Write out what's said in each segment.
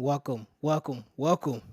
welcome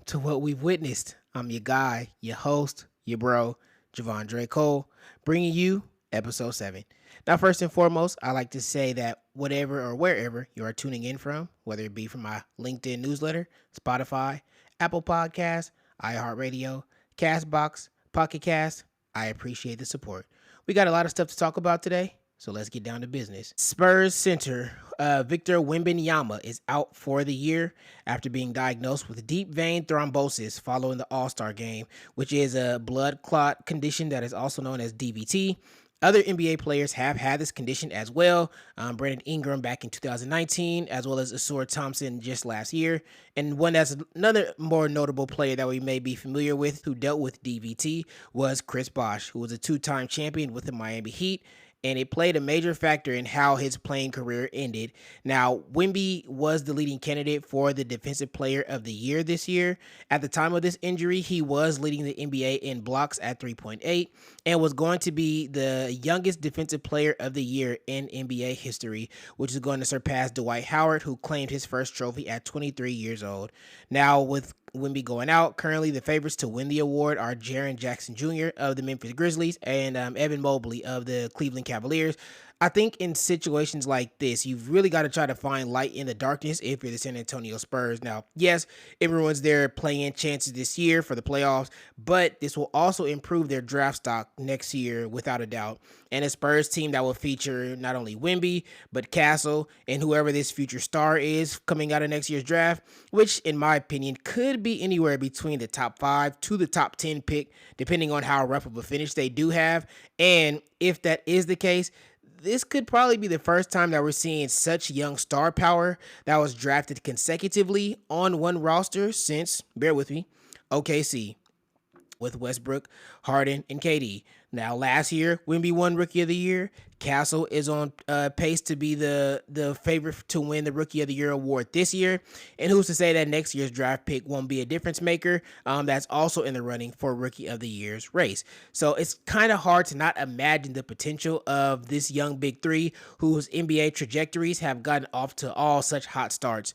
to what we've witnessed. I'm your guy, your host, your bro, Javon Cole, bringing you episode 7. Now, first and foremost, I like to say that whatever or wherever you are tuning in from, whether it be from my LinkedIn newsletter, Spotify, Apple Podcasts, iHeartRadio, Castbox, Pocket Cast, I appreciate the support. We got a lot of stuff to talk about today, so let's get down to business. Spurs center Victor Wembanyama is out for the year after being diagnosed with deep vein thrombosis following the All-Star game, which is a blood clot condition that is also known as DVT. Other NBA players have had this condition as well. Brandon Ingram back in 2019, as well as Asur Thompson just last year. And one that's another more notable player that we may be familiar with who dealt with DVT was Chris Bosh, who was a two-time champion with the Miami Heat, and it played a major factor in how his playing career ended. Now, Wemby was the leading candidate for the Defensive Player of the Year this year. At the time of this injury, he was leading the NBA in blocks at 3.8 and was going to be the youngest Defensive Player of the Year in NBA history, which is going to surpass Dwight Howard, who claimed his first trophy at 23 years old. Now, with Wemby going out, currently the favorites to win the award are Jaren Jackson Jr. of the Memphis Grizzlies and Evan Mobley of the Cleveland Cavaliers. I think in situations like this, you've really got to try to find light in the darkness if you're the San Antonio Spurs. Now, yes, everyone's there playing chances this year for the playoffs, but this will also improve their draft stock next year without a doubt. And a Spurs team that will feature not only Wemby, but Castle and whoever this future star is coming out of next year's draft, which in my opinion could be anywhere between the top 5 to the top 10 pick, depending on how rough of a finish they do have. And if that is the case, this could probably be the first time that we're seeing such young star power that was drafted consecutively on one roster since, bear with me, OKC with Westbrook, Harden, and KD. Now, last year, Wemby won Rookie of the Year. Castle is on pace to be the favorite to win the Rookie of the Year award this year. And who's to say that next year's draft pick won't be a difference maker that's also in the running for Rookie of the Year's race. So it's kind of hard to not imagine the potential of this young big three whose NBA trajectories have gotten off to all such hot starts.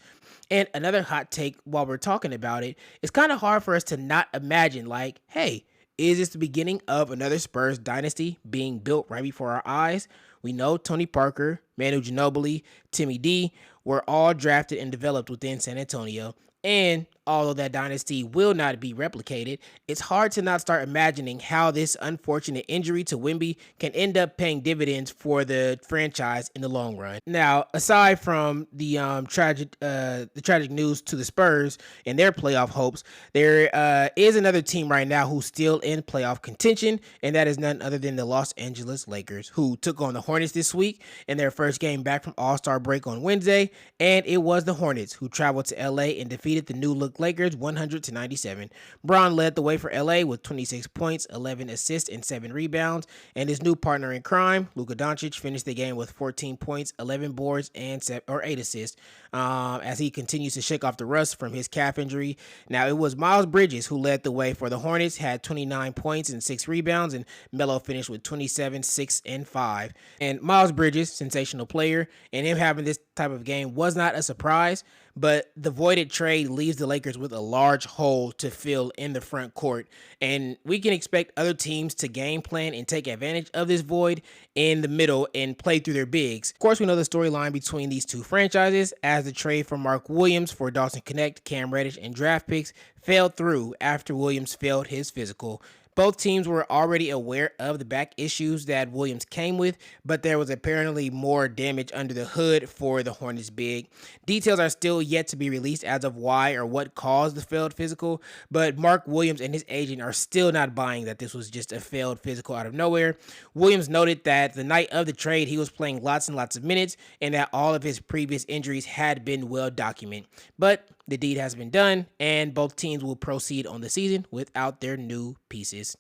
And another hot take while we're talking about it, it's kind of hard for us to not imagine, like, hey, is this the beginning of another Spurs dynasty being built right before our eyes? We know Tony Parker, Manu Ginobili, Timmy D were all drafted and developed within San Antonio. And although that dynasty will not be replicated, it's hard to not start imagining how this unfortunate injury to Wemby can end up paying dividends for the franchise in the long run. Now, aside from the tragic news to the Spurs and their playoff hopes, there is another team right now who's still in playoff contention, and that is none other than the Los Angeles Lakers, who took on the Hornets this week in their first game back from All-Star break on Wednesday, and it was the Hornets who traveled to LA and defeated the new look Lakers 100-97. Braun led the way for LA with 26 points, 11 assists, and 7 rebounds, and his new partner in crime, Luka Doncic, finished the game with 14 points, 11 boards, and 8 assists as he continues to shake off the rust from his calf injury. Now, it was Miles Bridges who led the way for the Hornets, had 29 points and 6 rebounds, and Melo finished with 27, 6, and 5. And Miles Bridges, sensational player, and him having this type of game was not a surprise, but the voided trade leaves the Lakers with a large hole to fill in the front court, and we can expect other teams to game plan and take advantage of this void in the middle and play through their bigs. Of course, we know the storyline between these two franchises as the trade for Mark Williams for Dawson Connect, Cam Reddish, and draft picks fell through after Williams failed his physical. Both teams were already aware of the back issues that Williams came with, but there was apparently more damage under the hood for the Hornets big. Details are still yet to be released as of why or what caused the failed physical, but Mark Williams and his agent are still not buying that this was just a failed physical out of nowhere. Williams noted that the night of the trade, he was playing lots and lots of minutes and that all of his previous injuries had been well documented. But the deed has been done, and both teams will proceed on the season without their new pieces.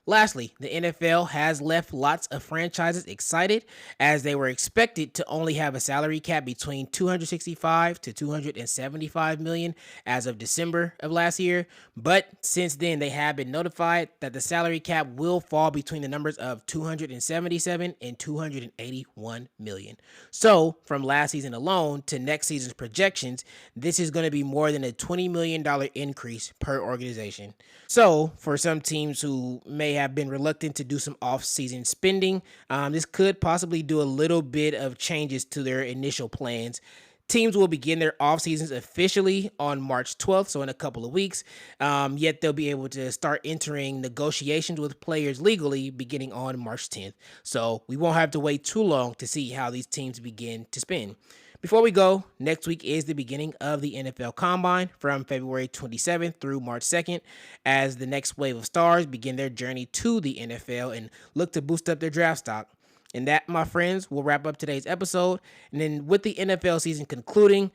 Lastly, the NFL has left lots of franchises excited as they were expected to only have a salary cap between 265 to 275 million as of December of last year, but since then they have been notified that the salary cap will fall between the numbers of 277 and 281 million. So, from last season alone to next season's projections, this is going to be more than a $20 million increase per organization. So, for some teams who may have been reluctant to do some off-season spending, this could possibly do a little bit of changes to their initial plans. Teams will begin their off seasons officially on March 12th, so in a couple of weeks. Yet they'll be able to start entering negotiations with players legally beginning on March 10th. So we won't have to wait too long to see how these teams begin to spend. Before we go, next week is the beginning of the NFL Combine from February 27th through March 2nd, as the next wave of stars begin their journey to the NFL and look to boost up their draft stock. And that, my friends, will wrap up today's episode. And then with the NFL season concluding,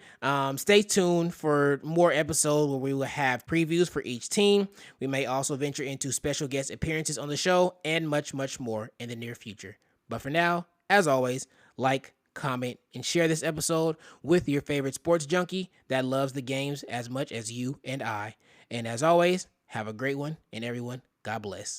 stay tuned for more episodes where we will have previews for each team. We may also venture into special guest appearances on the show and much, much more in the near future. But for now, as always, like, comment, and share this episode with your favorite sports junkie that loves the games as much as you and I. And as always, have a great one, and everyone, God bless.